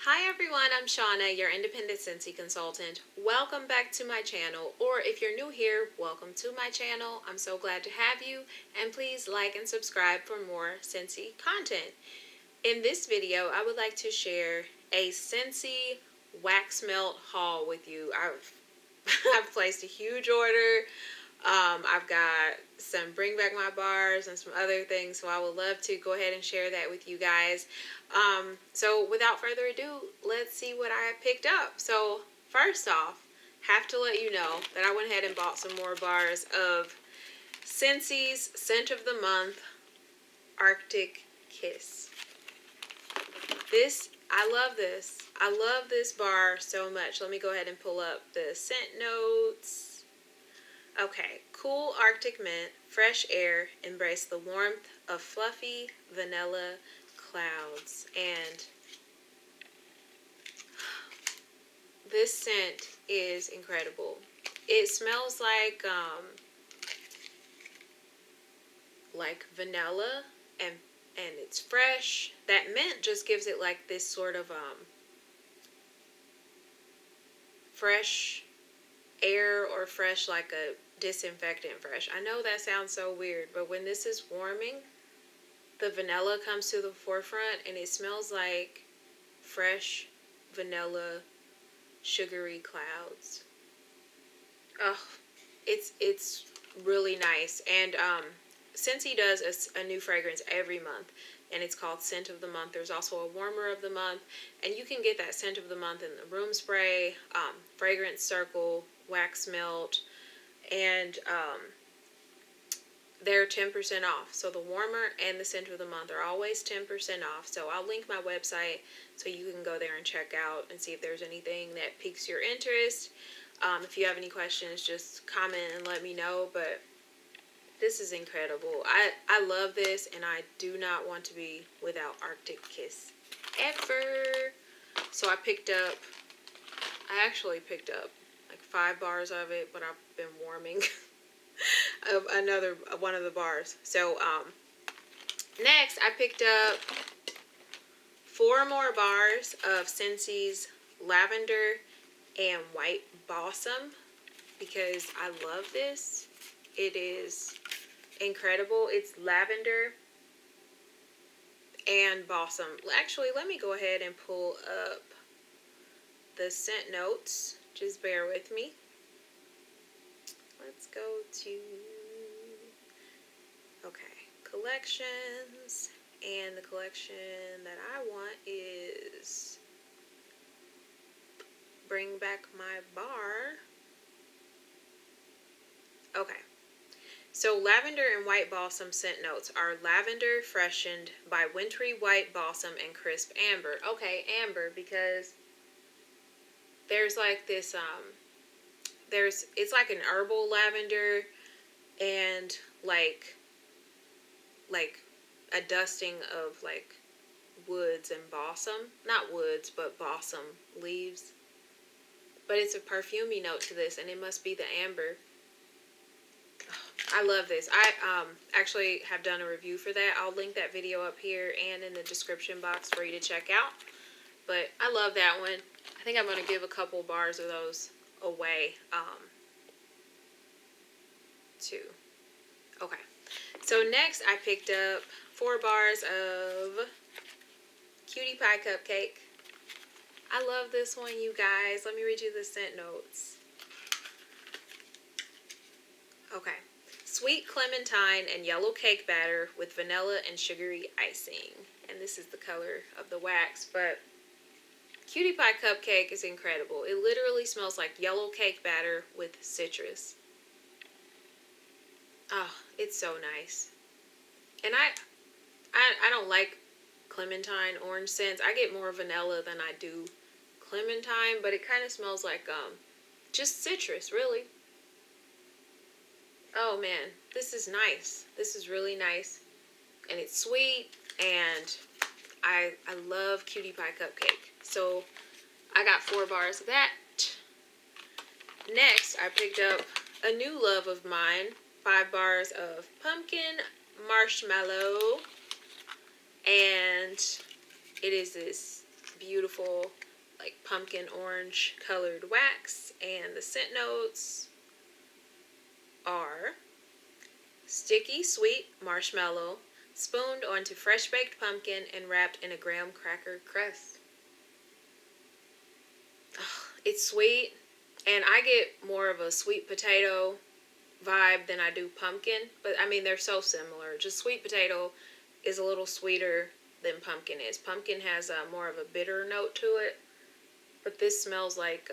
Hi everyone, I'm Shauna, your independent Scentsy consultant. Welcome back to my channel, or if you're new here, welcome to my channel. I'm so glad to have you, and please like and subscribe for more Scentsy content. In this video, I would like to share a Scentsy wax melt haul with you. I've placed a huge order. I've got some bring back my bars and some other things, so I would love to go ahead and share that with you guys. So without further ado, let's see what I picked up. So first off, have to let you know that I went ahead and bought some more bars of Scentsy's Scent of the Month Arctic Kiss. I love this. I love this bar so much. Let me go ahead and pull up the scent notes. Okay, cool Arctic mint, fresh air, embrace the warmth of fluffy vanilla clouds. And this scent is incredible. It smells like vanilla, and it's fresh. That mint just gives it like this sort of fresh air, or fresh like a disinfectant fresh. I know that sounds so weird, but when this is warming, the vanilla comes to the forefront and it smells like fresh vanilla sugary clouds. Oh, it's really nice. And Scentsy does a new fragrance every month, and it's called Scent of the Month. There's also a Warmer of the Month, and you can get that Scent of the Month in the room spray, fragrance circle, wax melt, and they're 10% off. So the Warmer and the Scent of the Month are always 10% off. So I'll link my website so you can go there and check out and see if there's anything that piques your interest. If you have any questions, just comment and let me know. But this is incredible. I love this, and I do not want to be without Arctic Kiss ever. So I actually picked up like 5 bars of it, but I've been warming one of the bars. So next I picked up 4 more bars of Scentsy's Lavender and White Balsam, because I love this. It is incredible. It's lavender and balsam. Actually, let me go ahead and pull up the scent notes. Just bear with me. Let's go to, collections. And the collection that I want is Bring Back My Bar. Okay. So lavender and white balsam scent notes are lavender freshened by wintry white balsam and crisp amber. Okay, amber, because there's like this it's like an herbal lavender, and like a dusting of like woods and balsam. Not woods, but balsam leaves. But it's a perfumey note to this, and it must be the amber. I love this. I actually have done a review for that. I'll link that video up here and in the description box for you to check out. But I love that one. I think I'm going to give a couple bars of those away too. Okay. So next I picked up 4 bars of Cutie Pie Cupcake. I love this one, you guys. Let me read you the scent notes. Okay. Sweet clementine and yellow cake batter with vanilla and sugary icing. And this is the color of the wax. But Cutie Pie Cupcake is incredible. It literally smells like yellow cake batter with citrus. Oh, it's so nice. And I don't like clementine orange scents. I get more vanilla than I do clementine, but it kind of smells like just citrus, really. Oh man, this is nice. This is really nice. And it's sweet, and I love Cutie Pie Cupcake. So I got 4 bars of that. Next, I picked up a new love of mine, 5 bars of pumpkin marshmallow. And it is this beautiful like pumpkin orange colored wax, and the scent notes are sticky sweet marshmallow spooned onto fresh baked pumpkin and wrapped in a graham cracker crust. Oh, it's sweet, and I get more of a sweet potato vibe than I do pumpkin, but I mean they're so similar. Just sweet potato is a little sweeter than pumpkin is. Pumpkin has more of a bitter note to it, but this smells like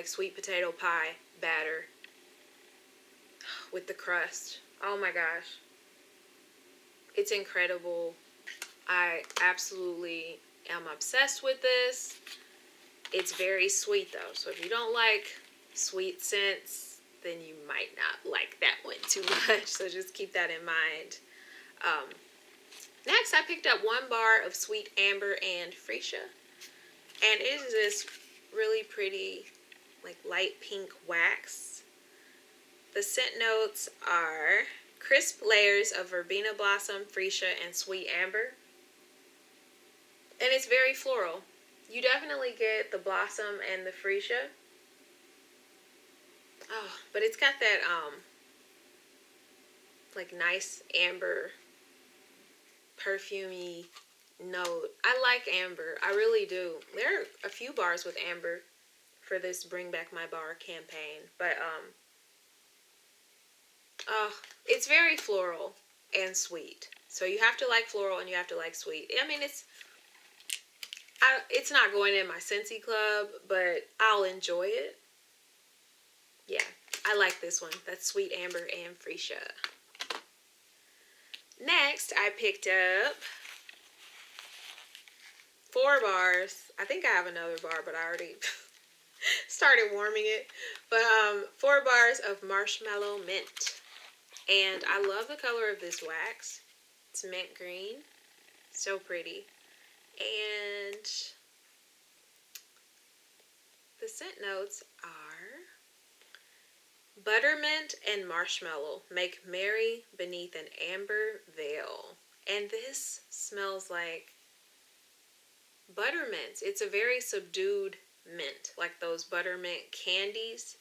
sweet potato pie batter with the crust. Oh my gosh, it's incredible. I absolutely am obsessed with this. It's very sweet though, so if you don't like sweet scents, then you might not like that one too much, so just keep that in mind. Next, I picked up 1 bar of Sweet Amber and Freesia, and it is this really pretty, like light pink wax. The scent notes are crisp layers of verbena blossom, freesia, and sweet amber, and it's very floral. You definitely get the blossom and the freesia. Oh, but it's got that like nice amber perfumey note. I like amber. I really do. There are a few bars with amber for this Bring Back My Bar campaign, but it's very floral and sweet. So you have to like floral and you have to like sweet. I mean, it's not going in my Scentsy club, but I'll enjoy it. Yeah, I like this one. That's Sweet Amber and Freesia. Next, I picked up 4 bars. I think I have another bar, but I already started warming it. But 4 bars of Marshmallow Mint. And I love the color of this wax. It's mint green. So pretty. And the scent notes are buttermint and marshmallow make merry beneath an amber veil. And this smells like buttermint. It's a very subdued mint, like those buttermint candies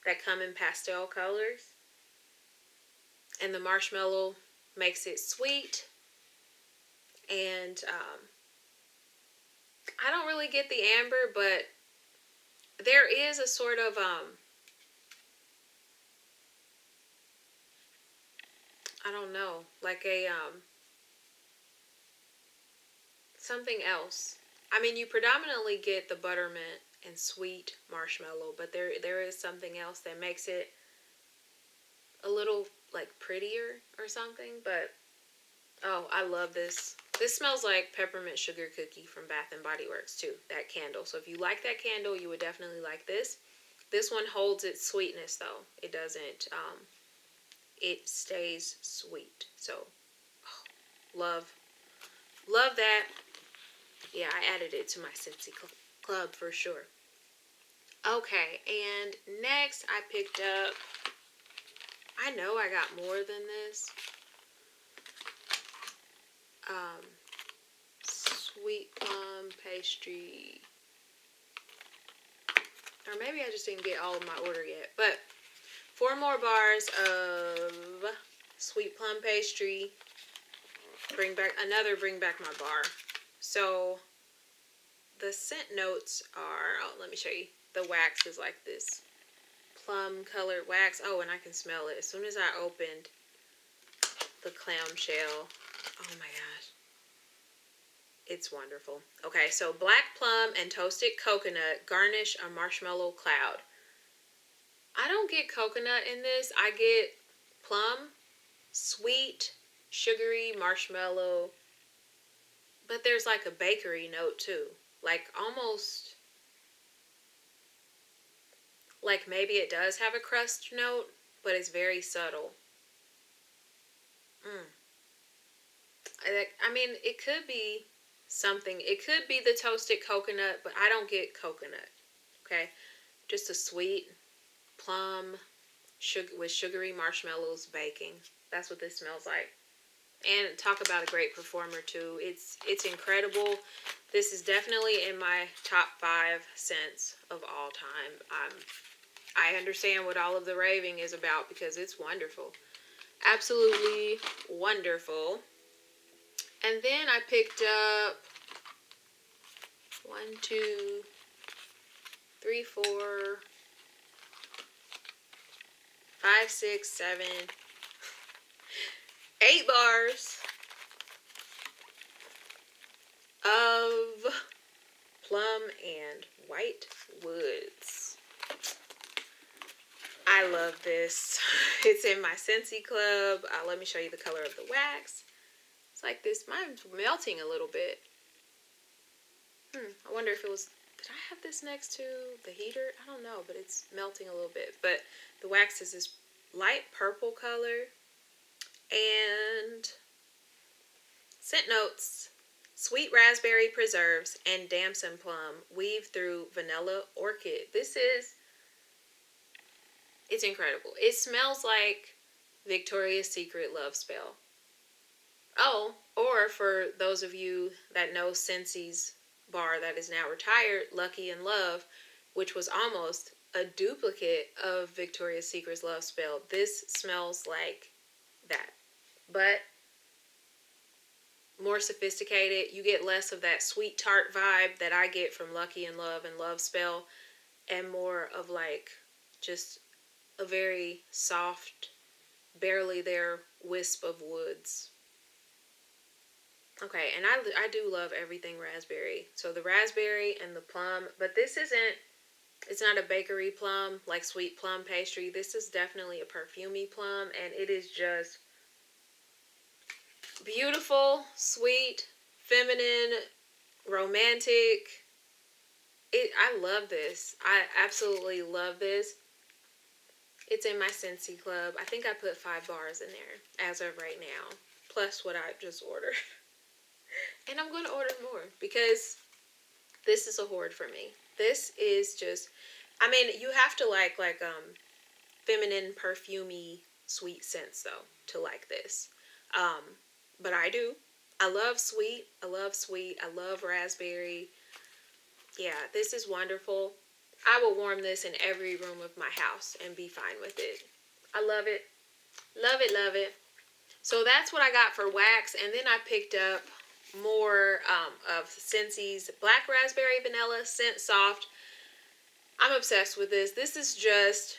that come in pastel colors. And the marshmallow makes it sweet. And I don't really get the amber, but there is a sort of I don't know, like a something else. I mean, you predominantly get the buttermint and sweet marshmallow, but there is something else that makes it a little like prettier or something. But oh, I love this. This smells like peppermint sugar cookie from Bath and Body Works too, that candle. So if you like that candle, you would definitely like this. This one holds its sweetness though. It doesn't, it stays sweet. So, oh, love that. Yeah, I added it to my Scentsy club for sure. Okay, and next I picked up, I know I got more than this. Sweet Plum Pastry. Or maybe I just didn't get all of my order yet. But 4 more bars of Sweet Plum Pastry. Bring Back My Bar. So the scent notes are, oh, let me show you. The wax is like this plum colored wax. Oh, and I can smell it. As soon as I opened the clamshell, oh my gosh. It's wonderful. Okay, so black plum and toasted coconut garnish a marshmallow cloud. I don't get coconut in this. I get plum, sweet, sugary marshmallow, but there's like a bakery note too. Like almost, like maybe it does have a crust note, but it's very subtle. I mean, it could be something. It could be the toasted coconut, but I don't get coconut. Okay, just a sweet plum sugar with sugary marshmallows baking. That's what this smells like. And talk about a great performer too. It's incredible. This is definitely in my top 5 scents of all time. I understand what all of the raving is about because it's wonderful. Absolutely wonderful. And then I picked up 1, 2, 3, 4, 5, 6, 7, 8 bars of Plum and White Woods. I love this. It's in my Scentsy club. Let me show you the color of the wax. It's like this. Mine's melting a little bit. I wonder if it was... Did I have this next to the heater? I don't know, but it's melting a little bit. But the wax is this light purple color. And scent notes: sweet raspberry preserves and damson plum weave through vanilla orchid. It's incredible. It smells like Victoria's Secret Love Spell. Oh, or for those of you that know Scentsy's bar that is now retired, Lucky in Love, which was almost a duplicate of Victoria's Secret's Love Spell. This smells like that, but more sophisticated. You get less of that sweet tart vibe that I get from Lucky in Love and Love Spell, and more of like just a very soft, barely there wisp of woods. Okay, and I do love everything raspberry. So the raspberry and the plum, but this isn't, it's not a bakery plum like sweet plum pastry. This is definitely a perfumey plum, and it is just beautiful, sweet, feminine, romantic. I love this. I absolutely love this. It's in my Scentsy club. I think I put 5 bars in there as of right now, plus what I just ordered. And I'm going to order more because this is a hoard for me. This is just, I mean, you have to like feminine, perfumey, sweet scents though to like this. But I do. I love sweet. I love sweet. I love raspberry. Yeah, this is wonderful. I will warm this in every room of my house and be fine with it. I love it. Love it, love it. So that's what I got for wax. And then I picked up more of Scentsy's Black Raspberry Vanilla Scent Soft. I'm obsessed with this. This is just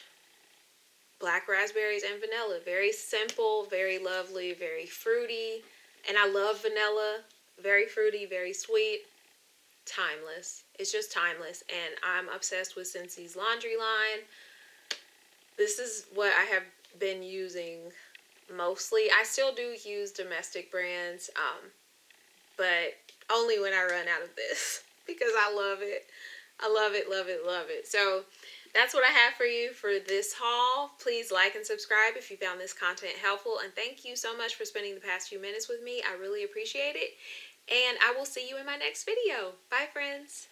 black raspberries and vanilla. Very simple, very lovely, very fruity. And I love vanilla. Very fruity, very sweet. Timeless. It's just timeless. And I'm obsessed with Scentsy's laundry line. This is what I have been using mostly. I still do use domestic brands, but only when I run out of this because I love it. I love it, love it, love it. So that's what I have for you for this haul. Please like and subscribe if you found this content helpful. And thank you so much for spending the past few minutes with me. I really appreciate it. And I will see you in my next video. Bye, friends.